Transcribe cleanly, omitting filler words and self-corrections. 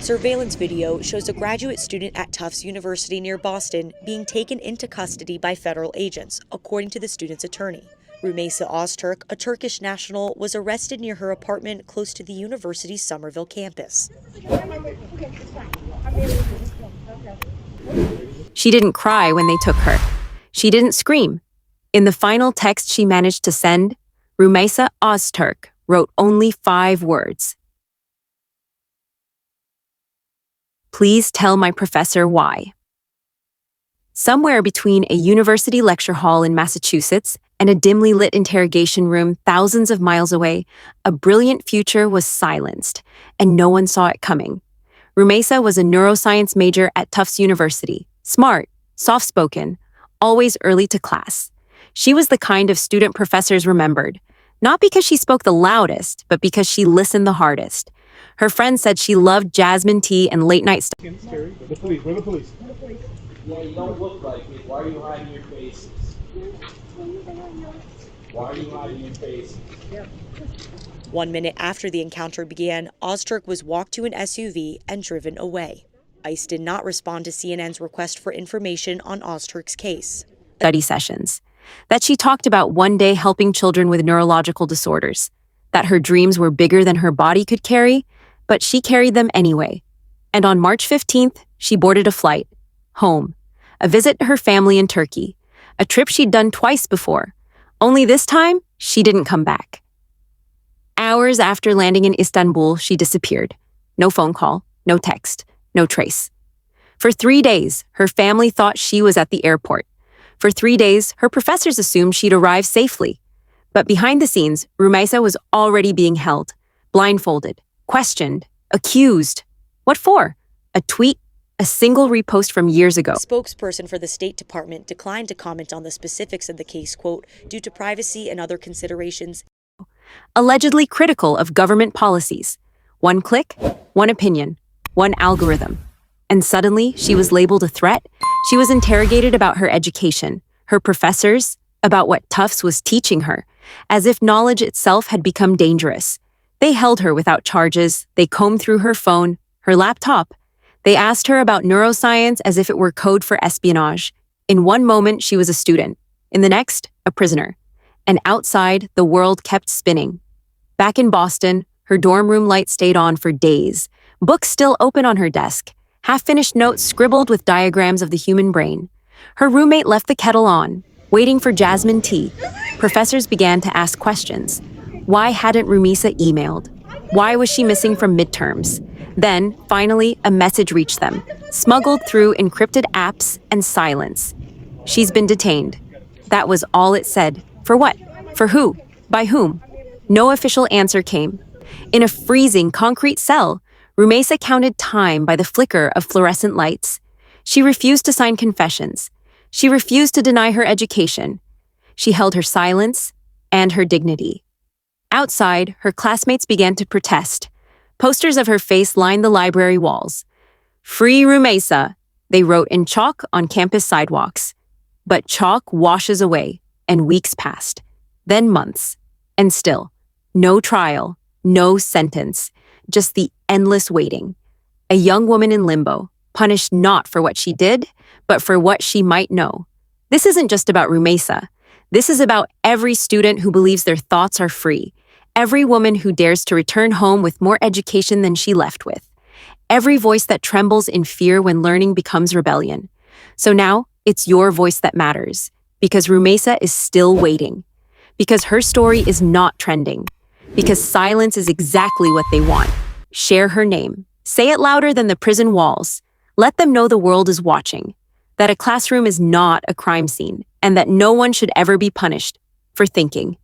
Surveillance video shows a graduate student at Tufts University near Boston being taken into custody by federal agents, according to the student's attorney. Rümeysa Öztürk, a Turkish national, was arrested near her apartment close to the university's Somerville campus. She didn't cry when they took her. She didn't scream. In the final text she managed to send, Rümeysa Öztürk wrote only 5 words. Please tell my professor why. Somewhere between a university lecture hall in Massachusetts and a dimly lit interrogation room thousands of miles away, a brilliant future was silenced, and no one saw it coming. Rümeysa was a neuroscience major at Tufts University, smart, soft-spoken, always early to class. She was the kind of student professors remembered, not because she spoke the loudest, but because she listened the hardest. Her friends said she loved jasmine tea and late-night stuff. The police. Where the police? Yeah, you don't look like it. Why are you hiding your faces? Why are you hiding your faces? 1 minute after the encounter began, Öztürk was walked to an SUV and driven away. ICE did not respond to CNN's request for information on Öztürk's case. Study sessions. That she talked about one day helping children with neurological disorders. That her dreams were bigger than her body could carry, but she carried them anyway. And on March 15th, she boarded a flight. Home. A visit to her family in Turkey. A trip she'd done twice before. Only this time, she didn't come back. Hours after landing in Istanbul, she disappeared. No phone call, no text, no trace. For 3 days, her family thought she was at the airport. For 3 days, her professors assumed she'd arrived safely. But behind the scenes, Rümeysa was already being held, blindfolded, questioned, accused. What for? A tweet? A single repost from years ago. A spokesperson for the State Department declined to comment on the specifics of the case, quote, due to privacy and other considerations. Allegedly critical of government policies. One click, one opinion, one algorithm. And suddenly, she was labeled a threat. She was interrogated about her education, her professors, about what Tufts was teaching her, as if knowledge itself had become dangerous. They held her without charges. They combed through her phone, her laptop. They asked her about neuroscience as if it were code for espionage. In one moment, she was a student. In the next, a prisoner. And outside, the world kept spinning. Back in Boston, her dorm room light stayed on for days. Books still open on her desk. Half-finished notes scribbled with diagrams of the human brain. Her roommate left the kettle on, waiting for jasmine tea. Professors began to ask questions. Why hadn't Rümeysa emailed? Why was she missing from midterms? Then, finally, a message reached them, smuggled through encrypted apps and silence. She's been detained. That was all it said. For what? For who? By whom? No official answer came. In a freezing concrete cell, Rümeysa counted time by the flicker of fluorescent lights. She refused to sign confessions. She refused to deny her education. She held her silence and her dignity. Outside, her classmates began to protest. Posters of her face lined the library walls. Free Rümeysa, they wrote in chalk on campus sidewalks. But chalk washes away, and weeks passed. Then months. And still, no trial, no sentence, just the endless waiting. A young woman in limbo, punished not for what she did, but for what she might know. This isn't just about Rümeysa. This is about every student who believes their thoughts are free. Every woman who dares to return home with more education than she left with. Every voice that trembles in fear when learning becomes rebellion. So now, it's your voice that matters. Because Rümeysa is still waiting. Because her story is not trending. Because silence is exactly what they want. Share her name. Say it louder than the prison walls. Let them know the world is watching. That a classroom is not a crime scene. And that no one should ever be punished for thinking.